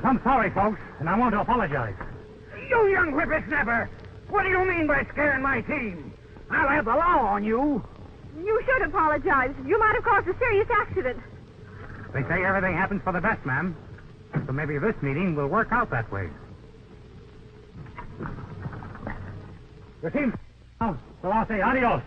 I'm sorry, folks, and I want to apologize. You young whippersnapper! What do you mean by scaring my team? I'll have the law on you. You should apologize. You might have caused a serious accident. They say everything happens for the best, ma'am. So maybe this meeting will work out that way. Your team, so I'll say adios.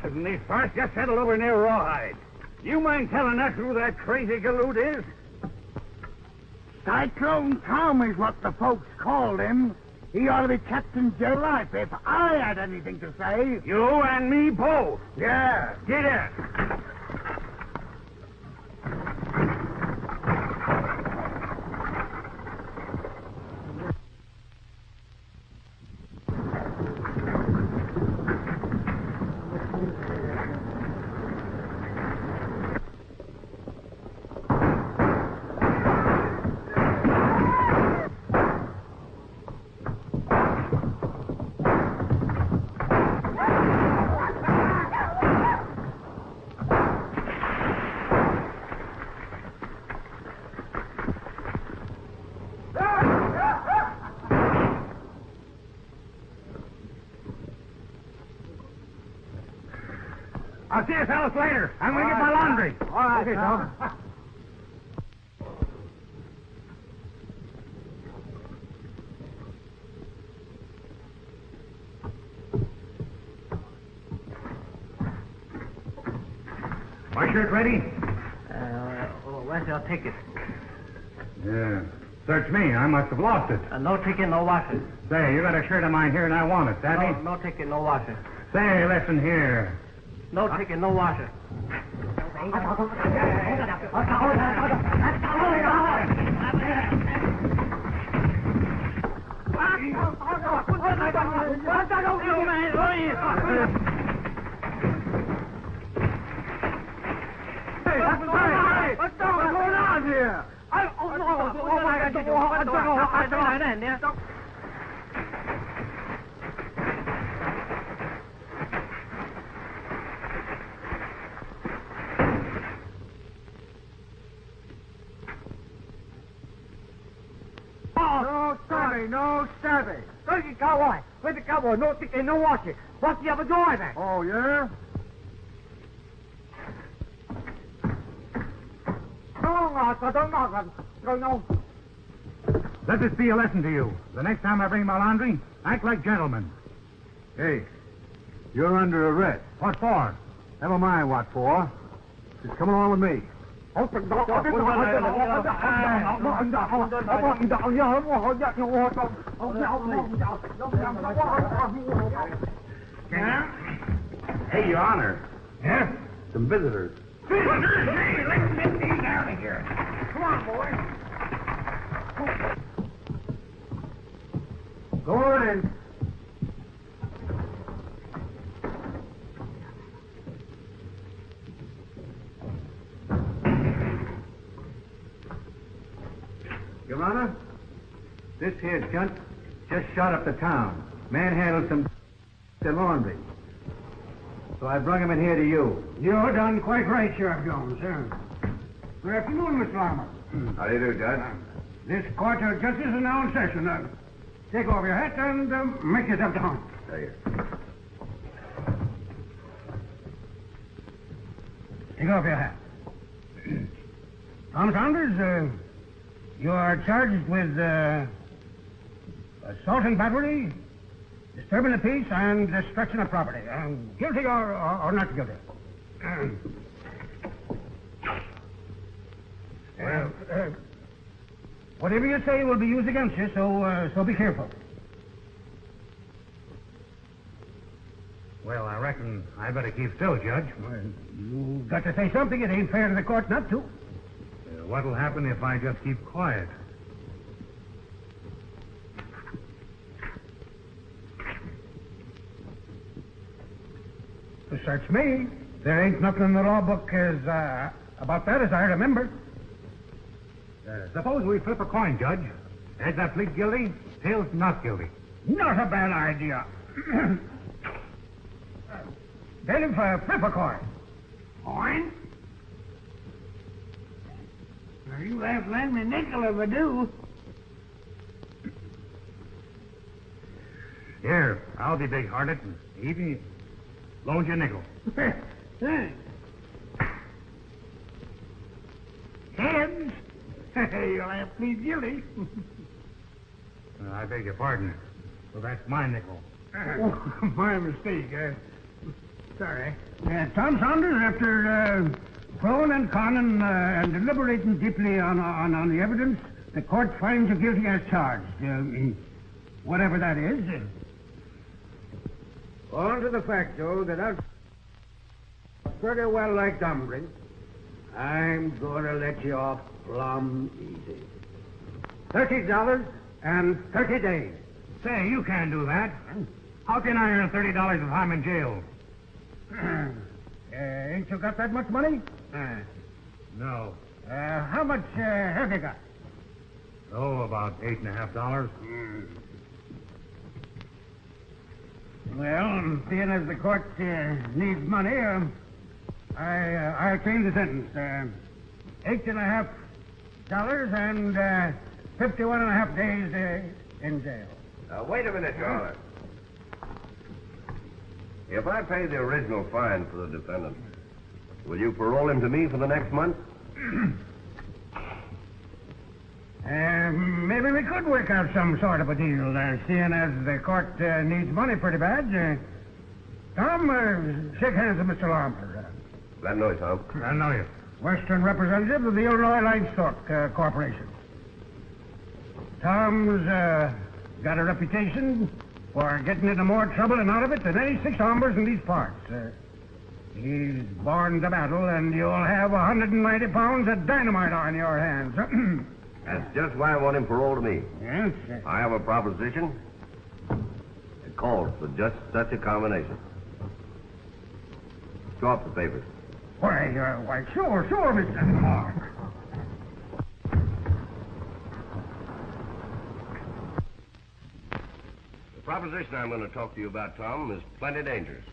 And these parts just settled over near Rawhide. You mind telling us who that crazy galoot is? Cyclone Tom is what the folks called him. He ought to be kept in jail life if I had anything to say. You and me both. Yeah. Get in. I'll see you fellas later. I'm going to get my laundry. All right, okay, Tom. My shirt ready? Where's your ticket? Yeah. Search me. I must have lost it. No ticket, no washer. Say, you got a shirt of mine here and I want it, Savvy? No ticket, no washer. Say, listen here. No ticket, no washer. What's going on here? Sorry, no savvy. Don't cowboy. With the cowboy, no ticket, no wash it. What's the other door then? Oh, yeah? No. Let this be a lesson to you. The next time I bring my laundry, act like gentlemen. Hey, you're under arrest. What for? Never mind what for. Just come along with me. Open door. Hey, Your Honor. Yeah? Some visitors. Hey, let's get these out of here. Come on, boys. Go on in. Your Honor, this here junt just shot up the town. Manhandled some laundry. So I brought him in here to you. You're done quite right, Sheriff Jones. Good afternoon, Mr. Larmer. How do you do, Judge? This court of justice is now in session. Take off your hat and make yourself to home. There you Take off your hat. Tom Saunders, you are charged with assault and battery, disturbing the peace, and destruction of property. Guilty or not guilty? Whatever you say will be used against you, so be careful. Well, I reckon I better keep still, Judge. You've got to say something. It ain't fair to the court not to. What'll happen if I just keep quiet? To search me. There ain't nothing in the law book about that as I remember. Suppose we flip a coin, Judge. Heads I plead guilty, tails not guilty. Not a bad idea. Bailiff, flip a coin. Coin? Well, you have to lend me a nickel if I do. Here, I'll be big-hearted and even loan you a nickel. Thanks. Heads. You'll have to plead guilty. I beg your pardon. Well, that's my nickel. My mistake. Sorry. Tom Saunders, after crowing and conning and deliberating deeply on the evidence, the court finds you guilty as charged. Whatever that is. On to the fact, though, that I'm pretty well like Dumbry. I'm going to let you off plumb easy. $30 and 30 days. Say, you can't do that. How can I earn $30 if I'm in jail? Ain't you got that much money? No. How much have you got? Oh, about $8.50. Well, seeing as the court needs money, I change the sentence. $8.50 and 51.5 days in jail. Now, wait a minute, Your Honor. If I pay the original fine for the defendant, will you parole him to me for the next month? Maybe we could work out some sort of a deal, seeing as the court needs money pretty bad. Tom, shake hands with Mr. Larmer. Glad to know you, Tom. I know you. Western representative of the Illinois Livestock Corporation. Tom's got a reputation for getting into more trouble and out of it than any 6 hombres in these parts. He's born to battle, and you'll have 190 pounds of dynamite on your hands. That's just why I want him paroled to me. Yes, I have a proposition. It calls for just such a combination. Show up the papers. Why, sure, Mr. Larmer. The proposition I'm going to talk to you about, Tom, is plenty dangerous.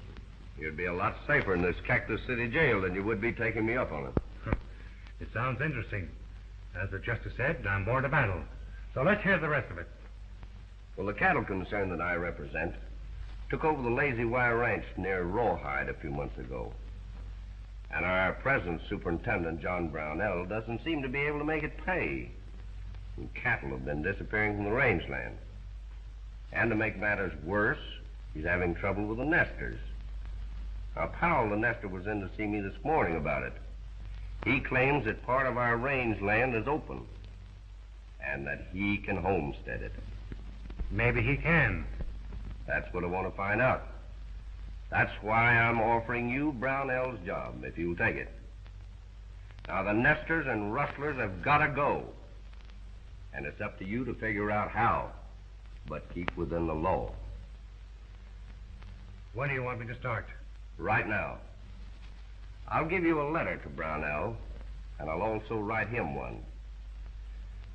You'd be a lot safer in this Cactus City jail than you would be taking me up on it. It sounds interesting. As the justice said, I'm born to battle. So let's hear the rest of it. Well, the cattle concern that I represent took over the Lazy Wire Ranch near Rawhide a few months ago. And our present superintendent, John Brownell, doesn't seem to be able to make it pay. And cattle have been disappearing from the rangeland. And to make matters worse, he's having trouble with the nesters. Now, Powell, the nester, was in to see me this morning about it. He claims that part of our rangeland is open and that he can homestead it. Maybe he can. That's what I want to find out. That's why I'm offering you Brownell's job, if you'll take it. Now, the nesters and rustlers have got to go. And it's up to you to figure out how, but keep within the law. When do you want me to start? Right now. I'll give you a letter to Brownell, and I'll also write him one,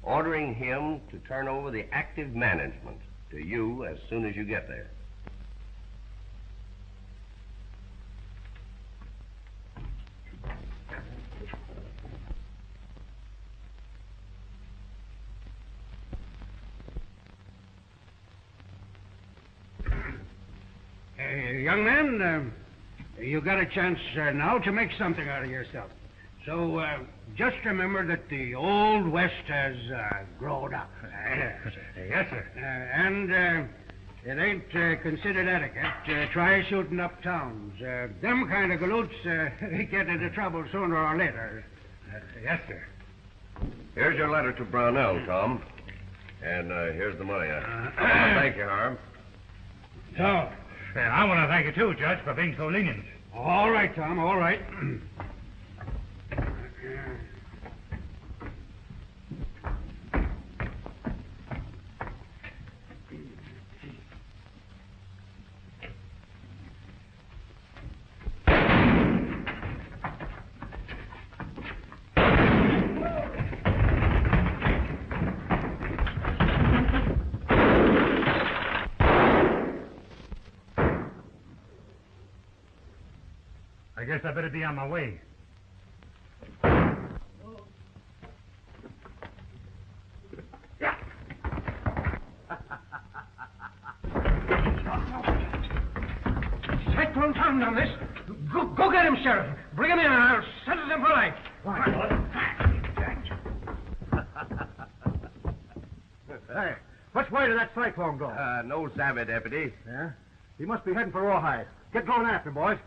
ordering him to turn over the active management to you as soon as you get there. Young man, you got a chance now to make something out of yourself. So just remember that the Old West has grown up. Yes, sir. And it ain't considered etiquette. Try shooting up towns. Them kind of galoots get into trouble sooner or later. Yes, sir. Here's your letter to Brownell, Tom. And here's the money. Thank you, Harm. So, I want to thank you, too, Judge, for being so lenient. all right, Tom, all right. I guess I better be on my way. Cyclone Tom done this. Go get him, Sheriff. Bring him in and I'll sentence him for life. Hey, which way did that cyclone go? No savvy, Deputy. Yeah? He must be heading for Rawhide. Get going after him, boys.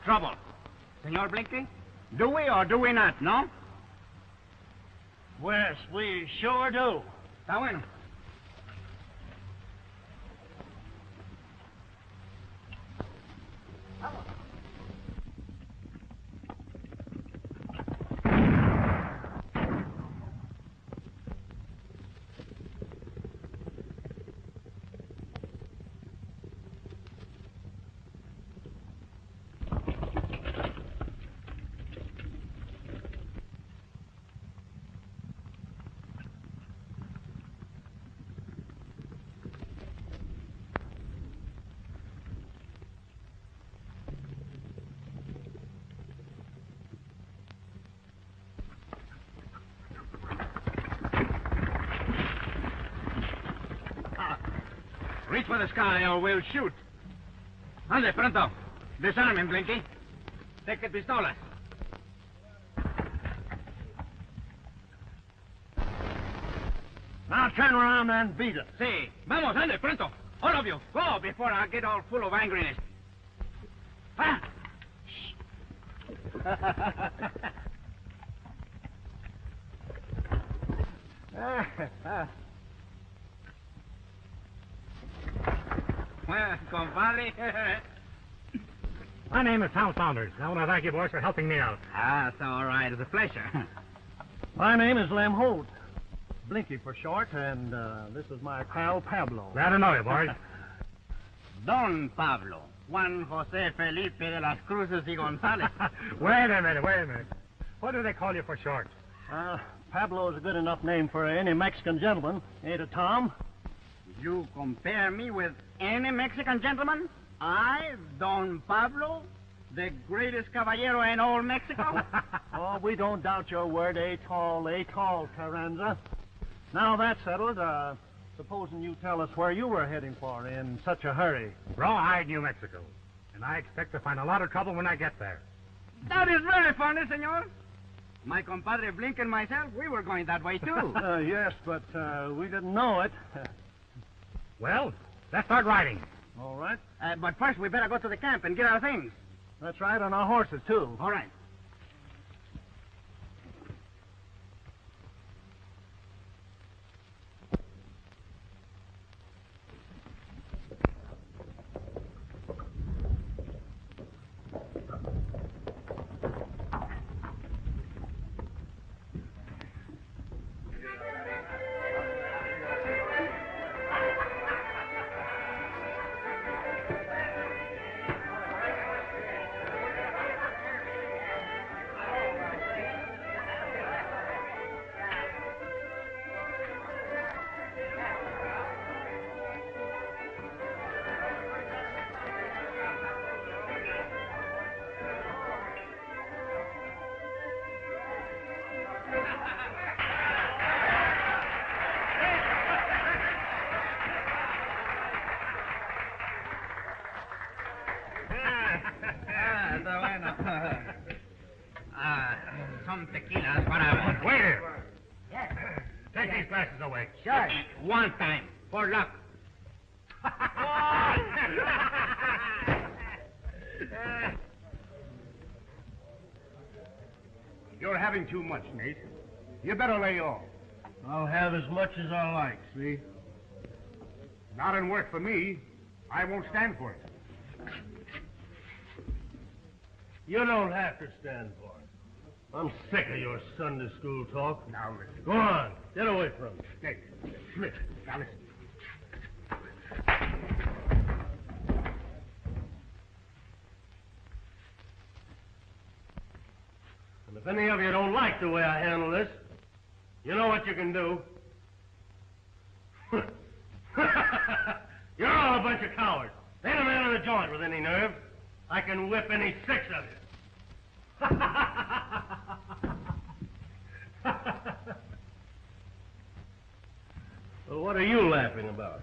Trouble. Senor Blinky? Do we or do we not, no? Yes, we sure do. Está bueno. Reach for the sky or we'll shoot. Ande, pronto. Disarm him, Blinky. Take the pistolas. Now turn around and beat it. Sí. Vamos, ande, pronto. All of you, go before I get all full of angriness. Ah! Well, compadre. My name is Tom Saunders. I want to thank you, boys, for helping me out. Ah, it's all right. It's a pleasure. My name is Lem Holt. Blinky for short, and this is my pal Pablo. Glad to know you, boys. Don Pablo. Juan Jose Felipe de las Cruces y González. Wait a minute. What do they call you for short? Pablo is a good enough name for any Mexican gentleman, ain't it, Tom? You compare me with any Mexican gentleman? I, Don Pablo, the greatest caballero in all Mexico? Oh, we don't doubt your word, a tall, Carranza. Now that's settled, supposing you tell us where you were heading for in such a hurry. Rawhide, New Mexico. And I expect to find a lot of trouble when I get there. That is very funny, senor. My compadre Blink and myself, we were going that way, too. Yes, but we didn't know it. Well, let's start riding. All right. But first, we better go to the camp and get our things. That's right, on our horses, too. All right. Some tequilas para... Waiter! Yes. Take these glasses away. Sure. One time. For luck. You're having too much, Nate. You better lay off. I'll have as much as I like, see? Not in work for me. I won't stand for it. You don't have to stand for it. I'm sick of your Sunday school talk. Now listen. Go on. Get away from me. Nate, Smith, now listen. And if any of you don't like the way I handle this, you know what you can do. You're all a bunch of cowards. Ain't a man in the joint with any nerve. I can whip any six of you. Well, what are you laughing about?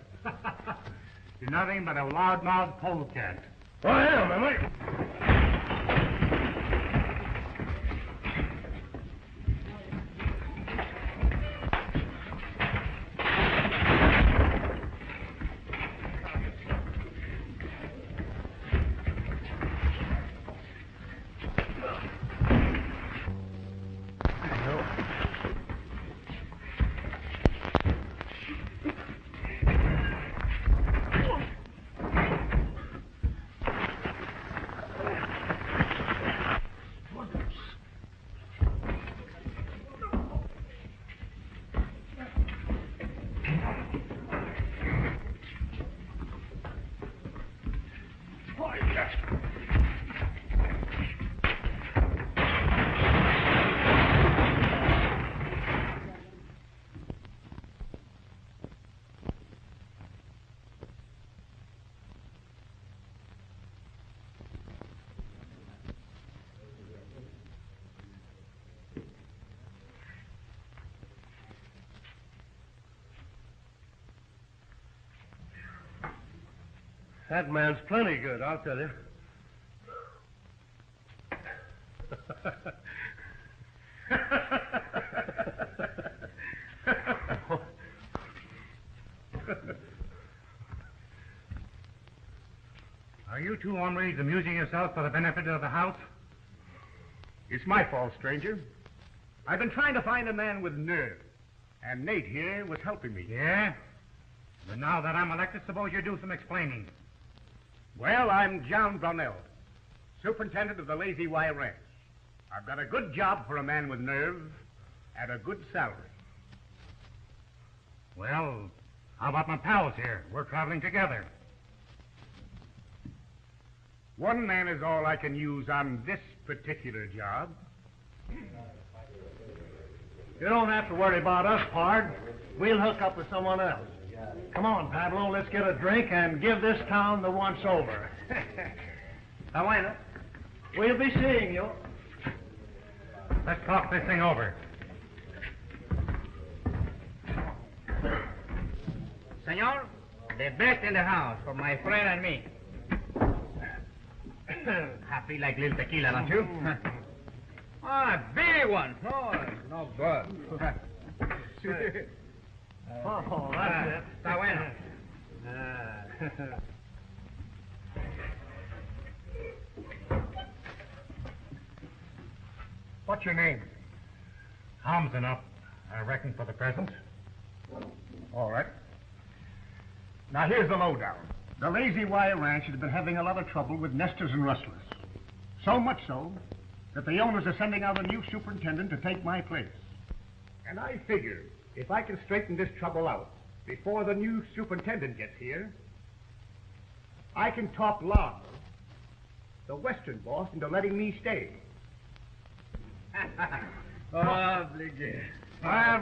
You're nothing but a loudmouth polecat. Oh, I am I? That man's plenty good, I'll tell you. Are you two hombres amusing yourselves for the benefit of the house? It's my fault, stranger. I've been trying to find a man with nerve. And Nate here was helping me. Yeah? But now that I'm elected, suppose you do some explaining. Well, I'm John Brownell, superintendent of the Lazy Y Ranch. I've got a good job for a man with nerve and a good salary. Well, how about my pals here? We're traveling together. One man is all I can use on this particular job. You don't have to worry about us, Pard. We'll hook up with someone else. Come on, Pablo, let's get a drink and give this town the once-over. We'll be seeing you. Let's talk this thing over. Senor, the best in the house for my friend and me. Happy like little tequila, don't you? Big one. Oh, no good. Oh, that's it. Está bueno. What's your name? Tom's enough, I reckon, for the present. All right. Now, here's the lowdown. The Lazy Y Ranch has been having a lot of trouble with nesters and rustlers. So much so that the owners are sending out a new superintendent to take my place. And I figure if I can straighten this trouble out before the new superintendent gets here, I can talk Lars, the western boss, into letting me stay. Well,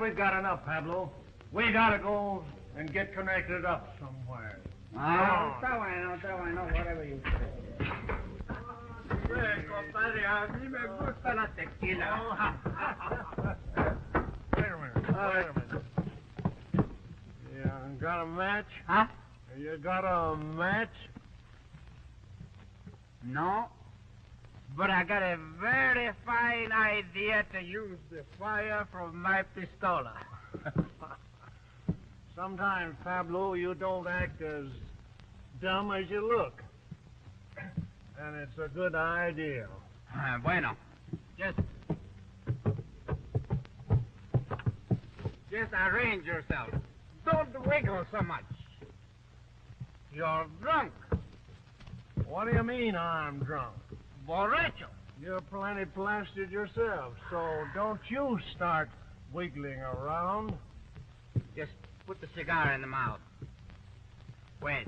we've got enough, Pablo. We gotta go and get connected up somewhere. Está bueno, whatever you say. Compadre, a mí me gusta la tequila. Wait a minute. You got a match? Huh? You got a match? No, but I got a very fine idea to use the fire from my pistola. Sometimes, Pablo, you don't act as dumb as you look. And it's a good idea. Bueno, just arrange yourself. Don't wiggle so much. You're drunk. What do you mean I'm drunk? Borracho. You're plenty plastered yourself, so don't you start wiggling around. Just put the cigar in the mouth. Wait.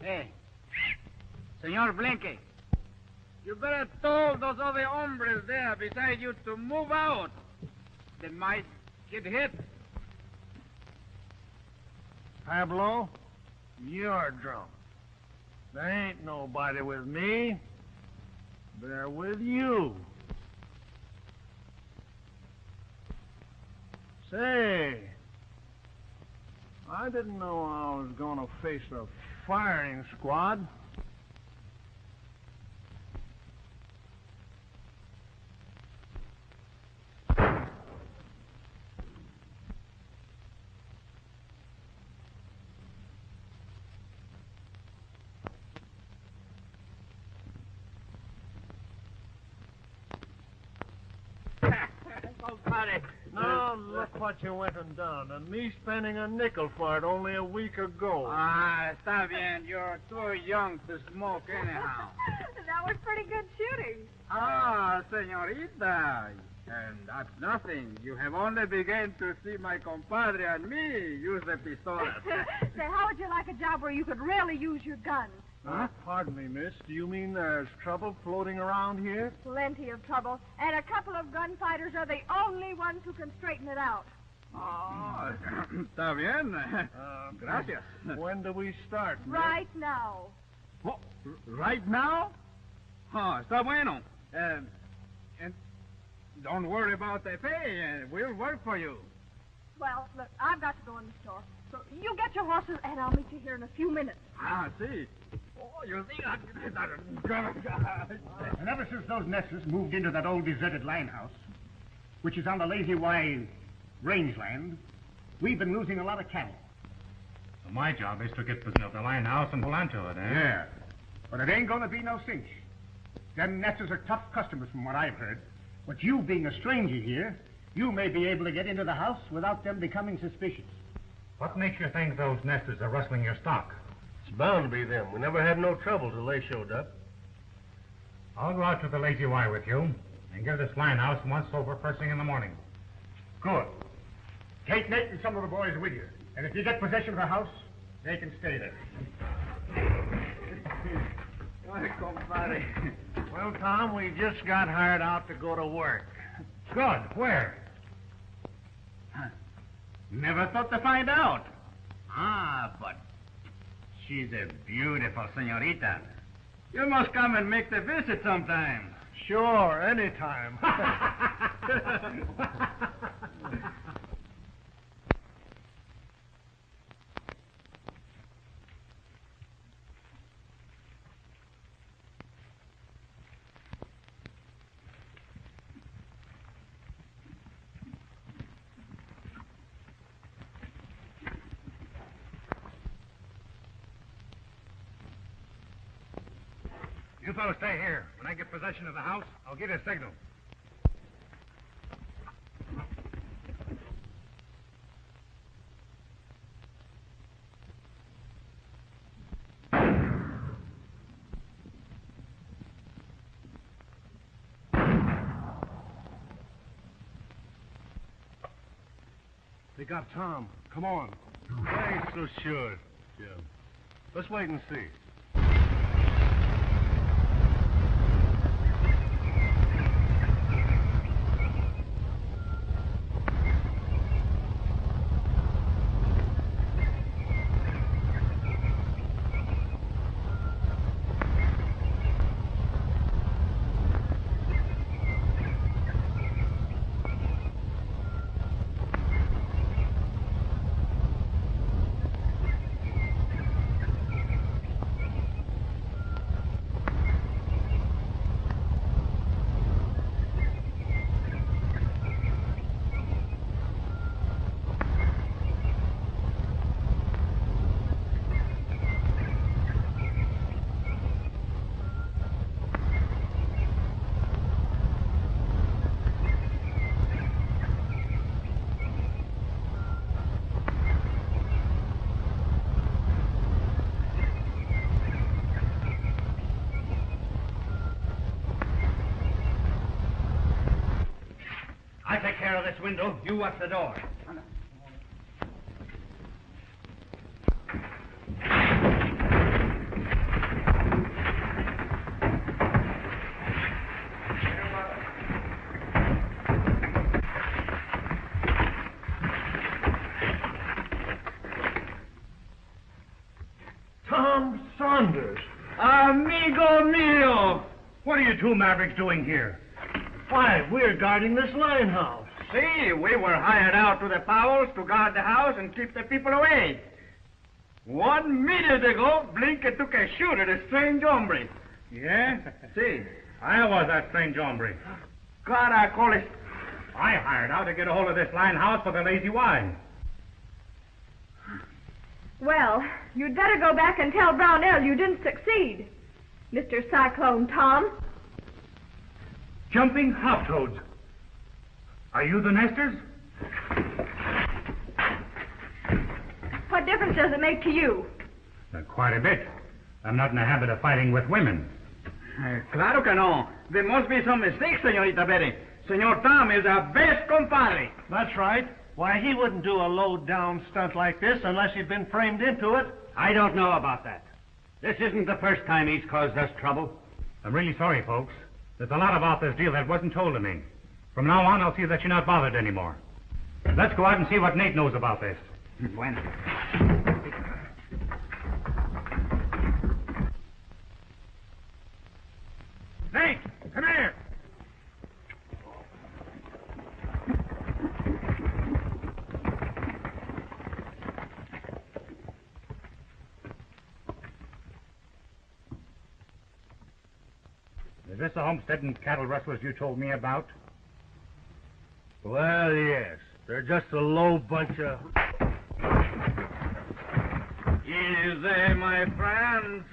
Hey, Senor Blinky, you better tell those other hombres there beside you to move out. They might get hit. Pablo, you're drunk. There ain't nobody with me. They're with you. Say, I didn't know I was gonna face a firing squad. Now look what you went and done, and me spending a nickel for it only a week ago. Está bien. You're too young to smoke anyhow. That was pretty good shooting. Senorita. And that's nothing. You have only begun to see my compadre and me use the pistola. Say, how would you like a job where you could really use your gun? Huh? Pardon me, miss. Do you mean there's trouble floating around here? Plenty of trouble. And a couple of gunfighters are the only ones who can straighten it out. Está bien. Gracias. When do we start, miss? Right now. Oh, right now? Está bueno. And don't worry about the pay. We'll work for you. Well, look, I've got to go in the store. So you get your horses, and I'll meet you here in a few minutes. See. Oh, you see that? And ever since those nesters moved into that old deserted line house, which is on the Lazy Y rangeland, we've been losing a lot of cattle. So my job is to get the line house and hold on to it, eh? Yeah. But it ain't going to be no cinch. Them nesters are tough customers from what I've heard. But you being a stranger here, you may be able to get into the house without them becoming suspicious. What makes you think those nesters are rustling your stock? It's bound to be them. We never had no trouble till they showed up. I'll go out to the Lazy Y with you and give this line house once over first thing in the morning. Good. Take Nate and some of the boys with you. And if you get possession of the house, they can stay there. Well, Tom, we just got hired out to go to work. Good. Where? Never thought to find out. But she's a beautiful senorita. You must come and make the visit sometime. Sure, anytime. You fellows stay here. When I get possession of the house, I'll give you a signal. They got Tom. Come on. I ain't so sure, Jim. Let's wait and see. I take care of this window. You watch the door. Tom Saunders. Amigo mio! What are you two mavericks doing here? Why, we're guarding this line house. See, we were hired out to the Powells to guard the house and keep the people away. 1 minute ago, Blinker took a shoot at a strange hombre. Yeah? See, I was that strange hombre. caracoles. I hired out to get a hold of this line house for the Lazy Y. Well, you'd better go back and tell Brownell you didn't succeed, Mr. Cyclone Tom. Jumping hop toads. Are you the nesters? What difference does it make to you? Quite a bit. I'm not in the habit of fighting with women. Claro que no. There must be some mistake, señorita Betty. Señor Tom is our best compadre. That's right. Why, he wouldn't do a low-down stunt like this unless he'd been framed into it. I don't know about that. This isn't the first time he's caused us trouble. I'm really sorry, folks. There's a lot about this deal that wasn't told to me. From now on, I'll see that you're not bothered anymore. Let's go out and see what Nate knows about this. Bueno. Nate, come here. Is this the homestead and cattle rustlers you told me about? Well, yes. They're just a low bunch of... Easy, my friends.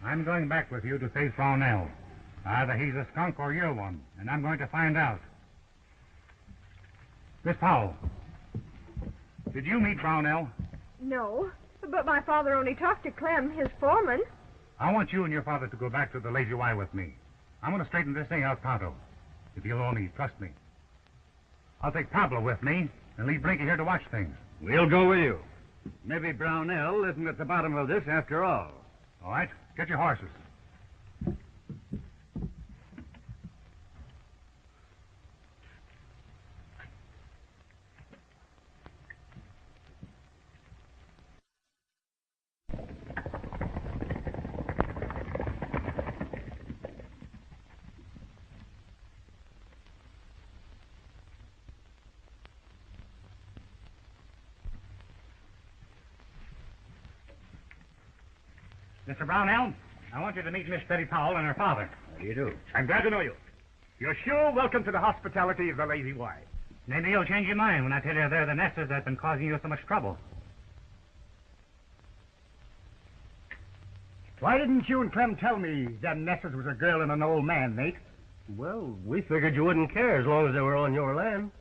I'm going back with you to face Brownell. Either he's a skunk or you're one, and I'm going to find out. Miss Powell, did you meet Brownell? No, but my father only talked to Clem, his foreman. I want you and your father to go back to the Lazy Y with me. I'm going to straighten this thing out pronto, if you'll only trust me. I'll take Pablo with me and leave Blinky here to watch things. We'll go with you. Maybe Brownell isn't at the bottom of this after all. All right, get your horses. Mr. Brownell, I want you to meet Miss Betty Powell and her father. How do you do? I'm glad to know you. You're sure welcome to the hospitality of the Lazy Y. Maybe you'll change your mind when I tell you they're the nesters that have been causing you so much trouble. Why didn't you and Clem tell me them nesters was a girl and an old man, Nate? Well, we figured you wouldn't care as long as they were on your land.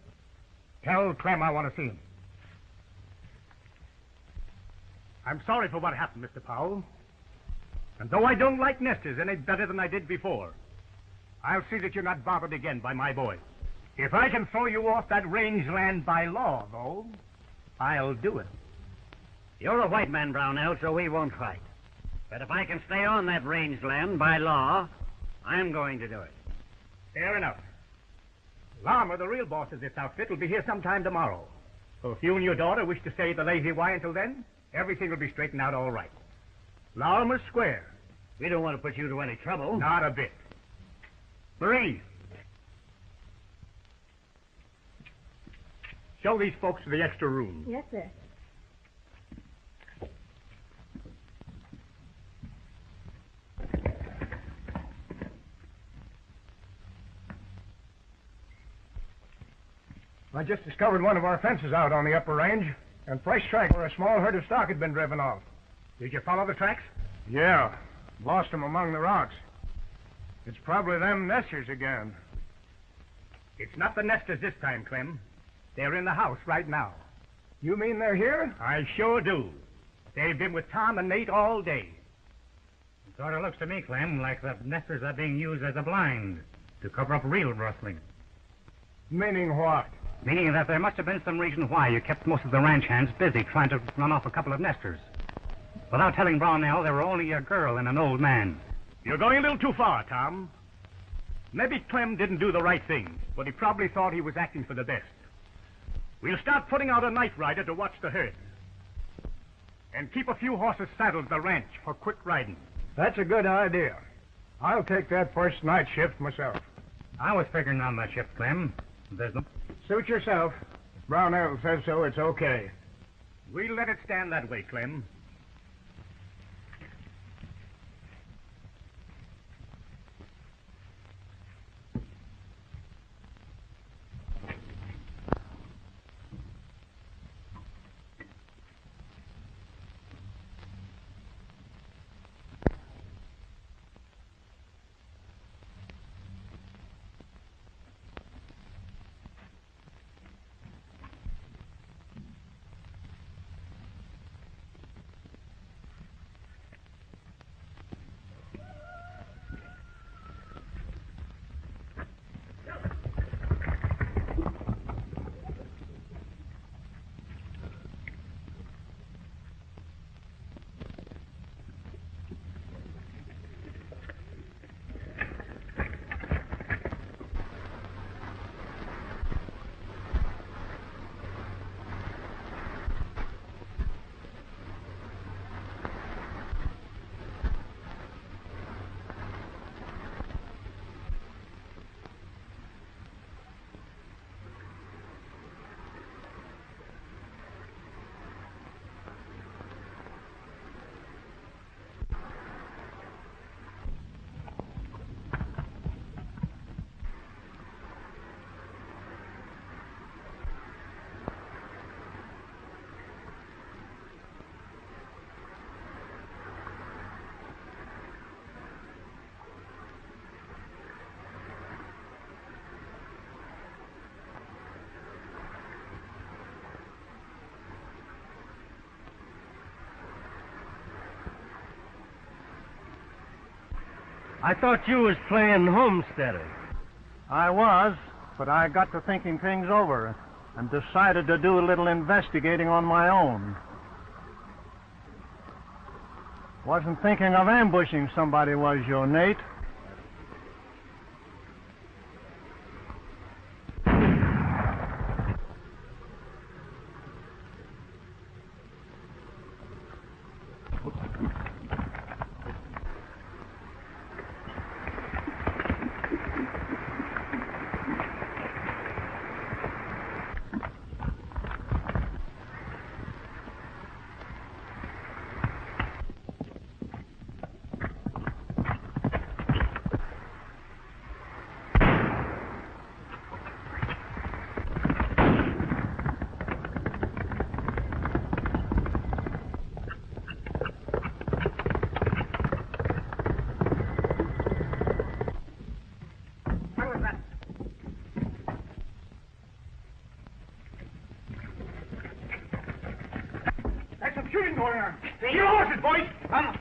Tell Clem I want to see him. I'm sorry for what happened, Mr. Powell. And though I don't like nesters any better than I did before, I'll see that you're not bothered again by my boys. If I can throw you off that rangeland by law, though, I'll do it. You're a white man, Brownell, so we won't fight. But if I can stay on that rangeland by law, I'm going to do it. Fair enough. Llama, the real boss of this outfit, will be here sometime tomorrow. So if you and your daughter wish to stay at the Lazy Y until then, everything will be straightened out all right. Llama's square. We don't want to put you to any trouble. Not a bit. Marie, show these folks to the extra room. Yes, sir. I just discovered one of our fences out on the upper range, and fresh track where a small herd of stock had been driven off. Did you follow the tracks? Yeah, lost them among the rocks. It's probably them nesters again. It's not the nesters this time, Clem. They're in the house right now. You mean they're here? I sure do. They've been with Tom and Nate all day. It sort of looks to me, Clem, like the nesters are being used as a blind to cover up real rustling. Meaning what? Meaning that there must have been some reason why you kept most of the ranch hands busy trying to run off a couple of nesters. Without telling Brownell there were only a girl and an old man. You're going a little too far, Tom. Maybe Clem didn't do the right thing, but he probably thought he was acting for the best. We'll start putting out a night rider to watch the herd. And keep a few horses saddled at the ranch for quick riding. That's a good idea. I'll take that first night shift myself. I was figuring on that shift, Clem. There's no... Suit yourself. If Brownell says so, it's okay. We'll let it stand that way, Clem. I thought you was playing homesteader. I was, but I got to thinking things over and decided to do a little investigating on my own. Wasn't thinking of ambushing somebody, was you, Nate? There's some shooting going on. Get your horses, boys. Come.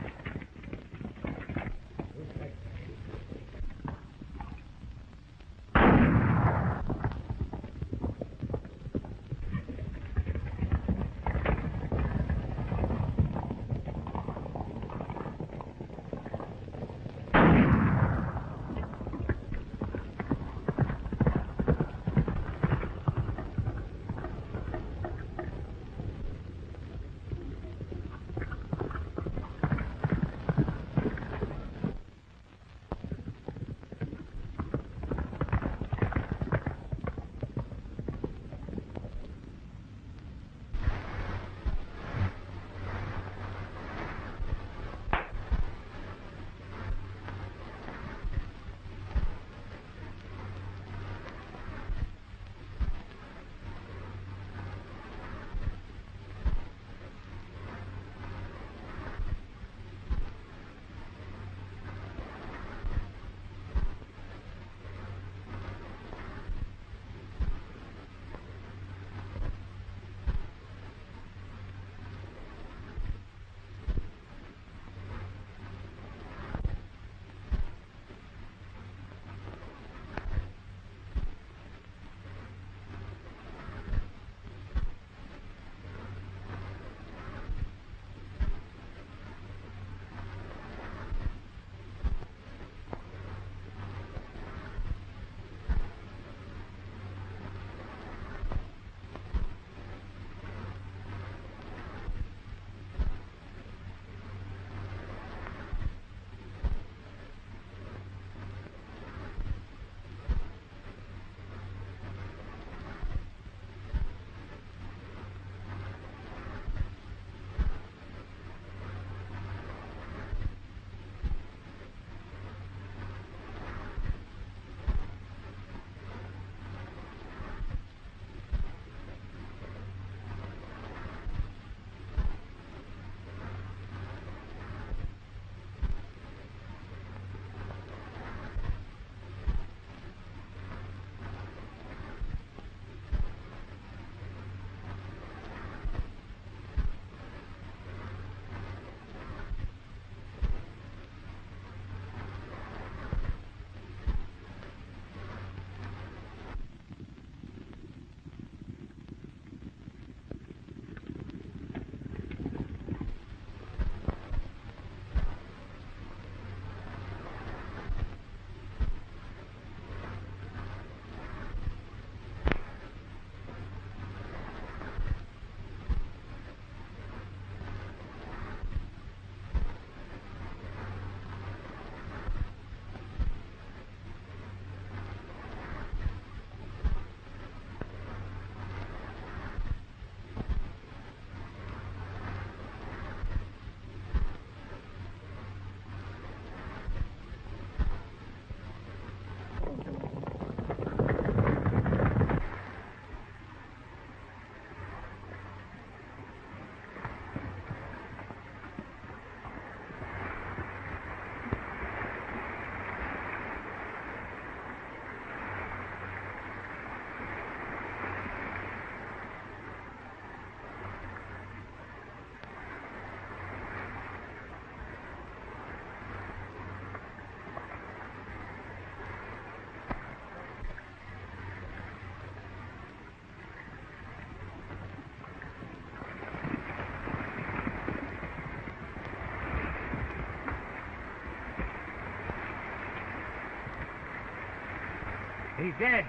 He's dead.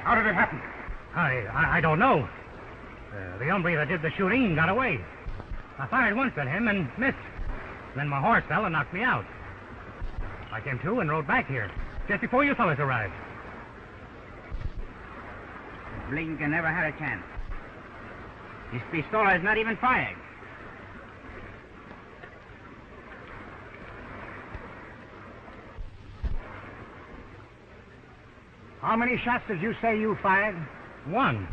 How did it happen? I don't know. The hombre that did the shooting got away. I fired once at him and missed. Then my horse fell and knocked me out. I came to and rode back here, just before you fellas arrived. Blinken never had a chance. His pistola is not even fired. How many shots did you say you fired? One.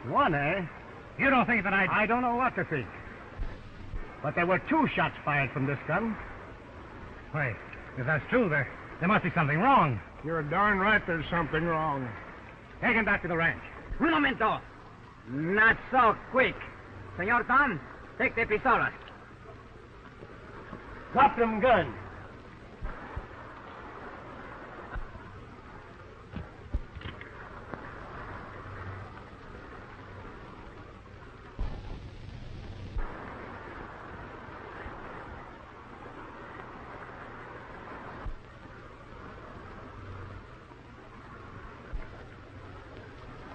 One, eh? You don't think that I don't know what to think. But there were 2 shots fired from this gun. Wait, if that's true, there must be something wrong. You're darn right there's something wrong. Take him back to the ranch. Un momento. Not so quick. Senor Tom, take the pistolas. Drop them guns.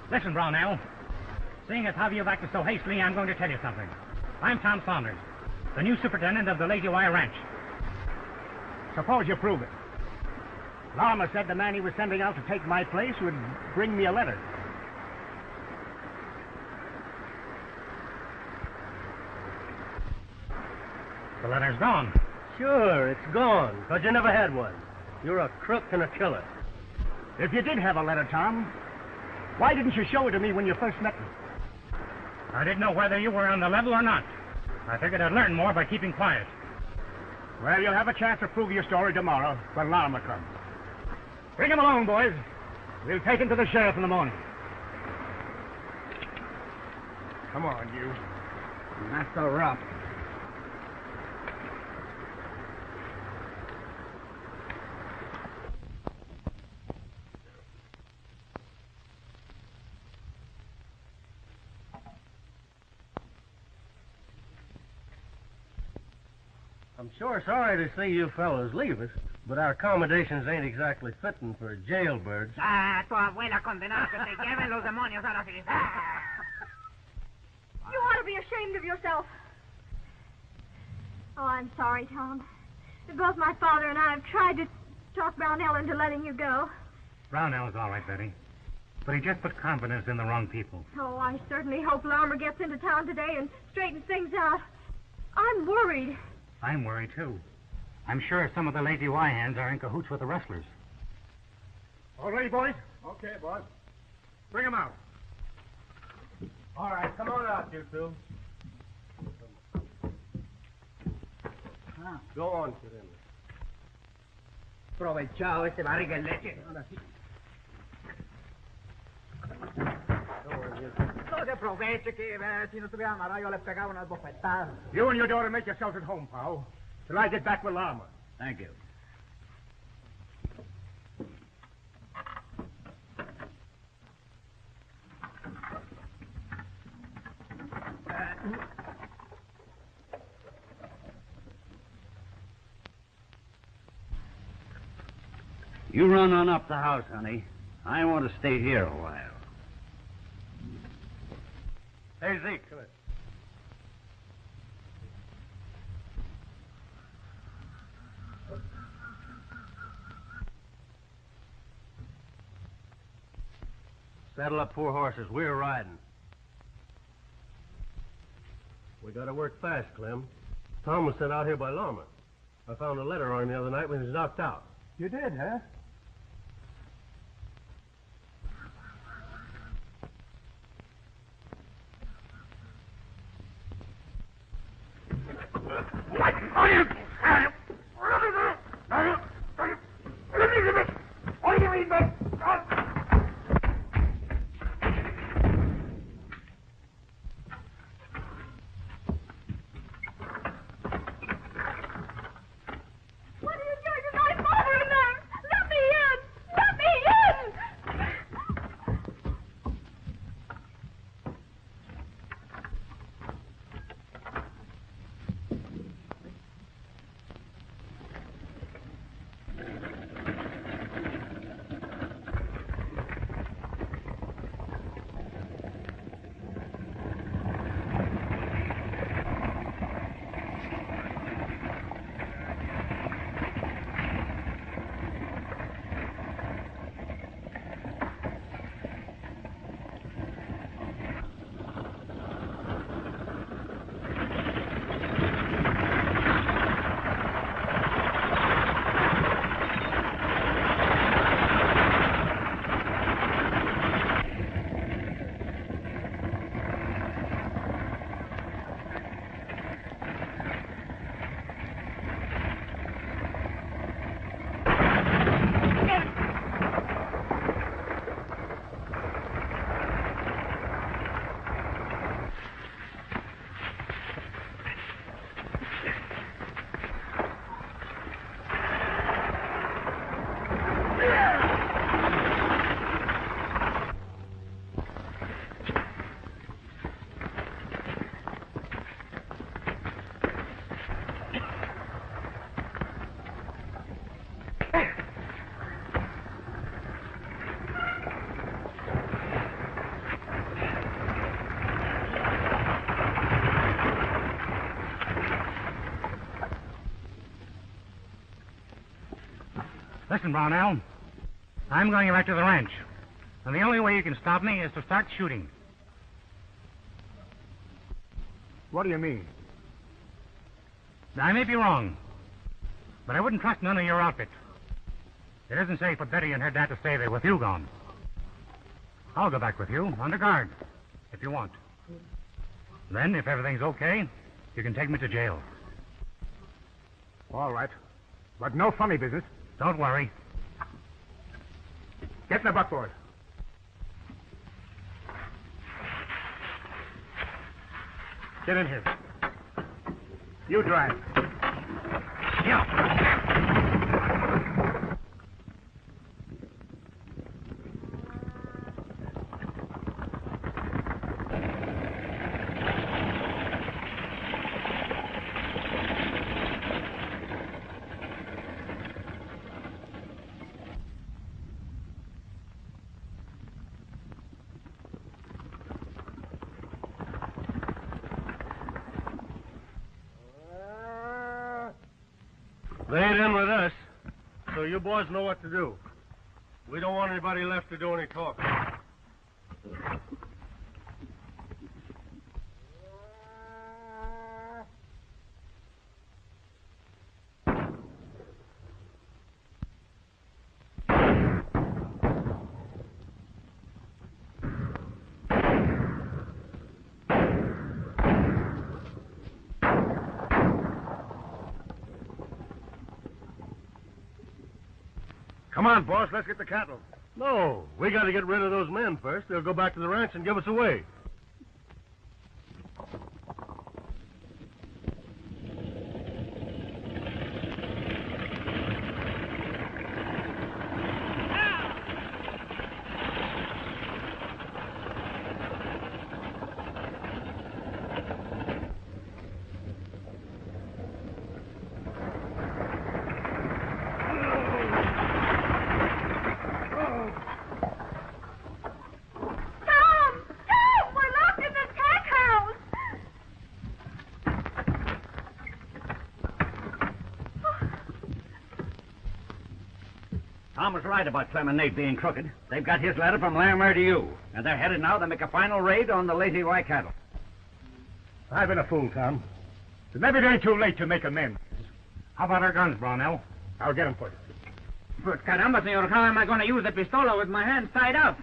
Listen, Brownell. Seeing as how you've acted so hastily, I'm going to tell you something. I'm Tom Saunders, the new superintendent of the Lazy Wire Ranch. Suppose you prove it. Lama said the man he was sending out to take my place would bring me a letter. The letter's gone. Sure, it's gone, because you never had one. You're a crook and a killer. If you did have a letter, Tom, why didn't you show it to me when you first met me? I didn't know whether you were on the level or not. I figured I'd learn more by keeping quiet. Well, you'll have a chance to prove your story tomorrow when Lama comes. Bring him along, boys. We'll take him to the sheriff in the morning. Come on, you. Not so rough. I'm sure sorry to see you fellows leave us, but our accommodations ain't exactly fitting for jailbirds. Ah, tu abuela condenada que te lleven los demonios ahora sí. You ought to be ashamed of yourself. Oh, I'm sorry, Tom. Both my father and I have tried to talk Brownell into letting you go. Brownell's all right, Betty. But he just put confidence in the wrong people. Oh, I certainly hope Larmer gets into town today and straightens things out. I'm worried. I'm worried, too. I'm sure some of the Lazy Y hands are in cahoots with the rustlers. All ready, boys? Okay, boss. Bring him out. All right, come on out, you two. Go on, Serena. Aprovechado este barriga en leche. No se aproveche que si no estuviera amarrado yo le pegaba unas bofetadas. You and your daughter make yourselves at home, pal, till I get back with Lama. Thank you. You run on up the house, honey. I want to stay here a while. Hey, Zeke, come here. Saddle up 4 horses. We're riding. We gotta work fast, Clem. Tom was sent out here by Lama. I found a letter on him the other night when he was knocked out. You did, huh? Listen, Brownell. I'm going back to the ranch. And the only way you can stop me is to start shooting. What do you mean? I may be wrong, but I wouldn't trust none of your outfit. It isn't safe for Betty and her dad to stay there with you gone. I'll go back with you, under guard, if you want. Then, if everything's okay, you can take me to jail. All right. But no funny business. Don't worry. Get in the buckboard. Get in here. You drive. Yeah. They ain't in with us, so you boys know what to do. We don't want anybody left to do any talking. Come on, boss. Let's get the cattle. No, we got to get rid of those men first. They'll go back to the ranch and give us away. Tom was right about Clem and Nate being crooked. They've got his letter from Larimer to you, and they're headed now to make a final raid on the Lazy Y cattle. I've been a fool, Tom. But maybe it ain't too late to make amends. How about our guns, Brownell? I'll get 'em for you. But caramba, senor, how am I going to use the pistola with my hands tied up?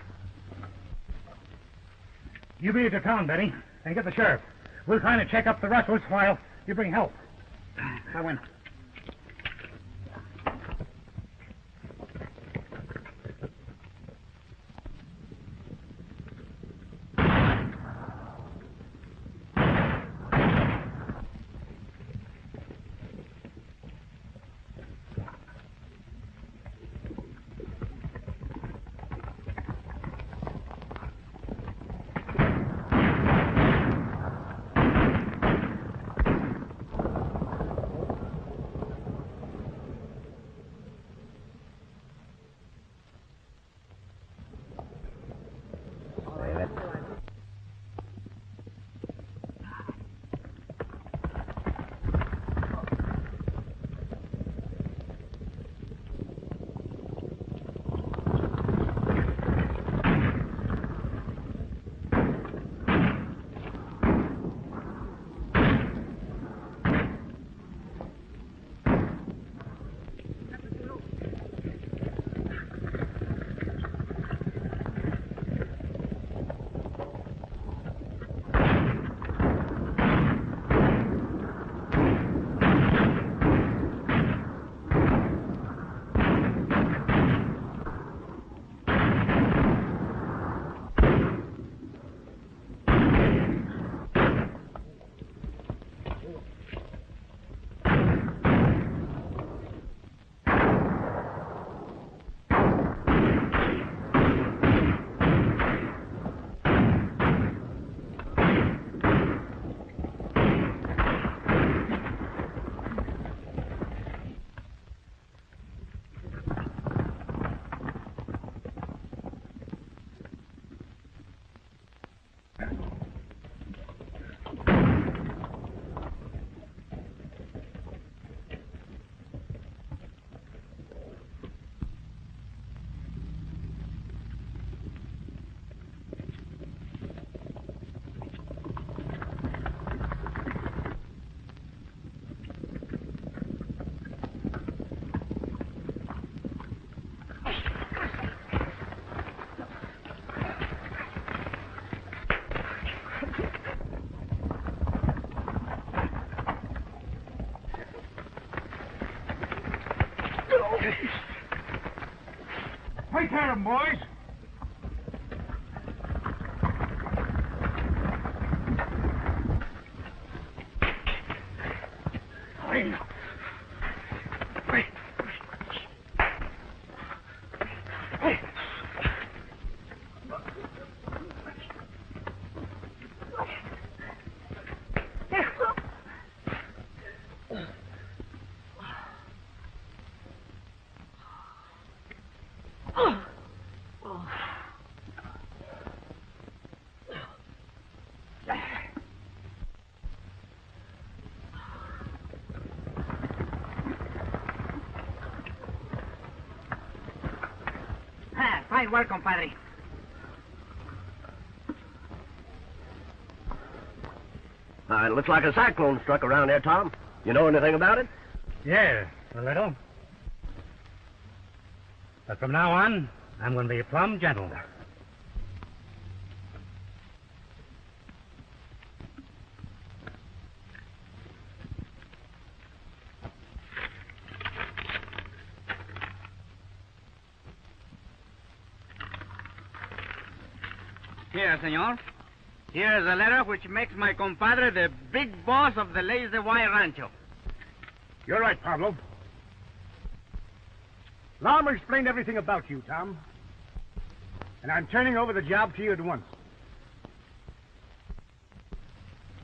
You beat it to town, Betty, and get the sheriff. We'll try to check up the Russells while you bring help. I went. Take care of him, boys. Fine work, compadre. It looks like a cyclone struck around there, Tom. You know anything about it? Yeah, a little. But from now on, I'm going to be plumb gentle. Here, senor. Here is a letter which makes my compadre the big boss of the Lazy Y Rancho. You're right, Pablo. Lama explained everything about you, Tom. And I'm turning over the job to you at once.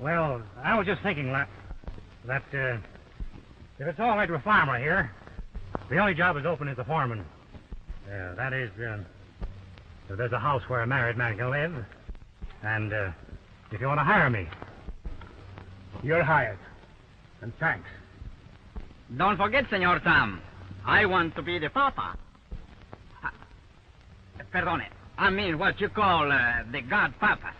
Well, I was just thinking that if it's all right with Farmer here, the only job is open is the foreman. That is, if there's a house where a married man can live, and if you want to hire me. You're hired. And thanks. Don't forget, Senor Tom, I want to be the papa. Perdone. I mean what you call the god papa.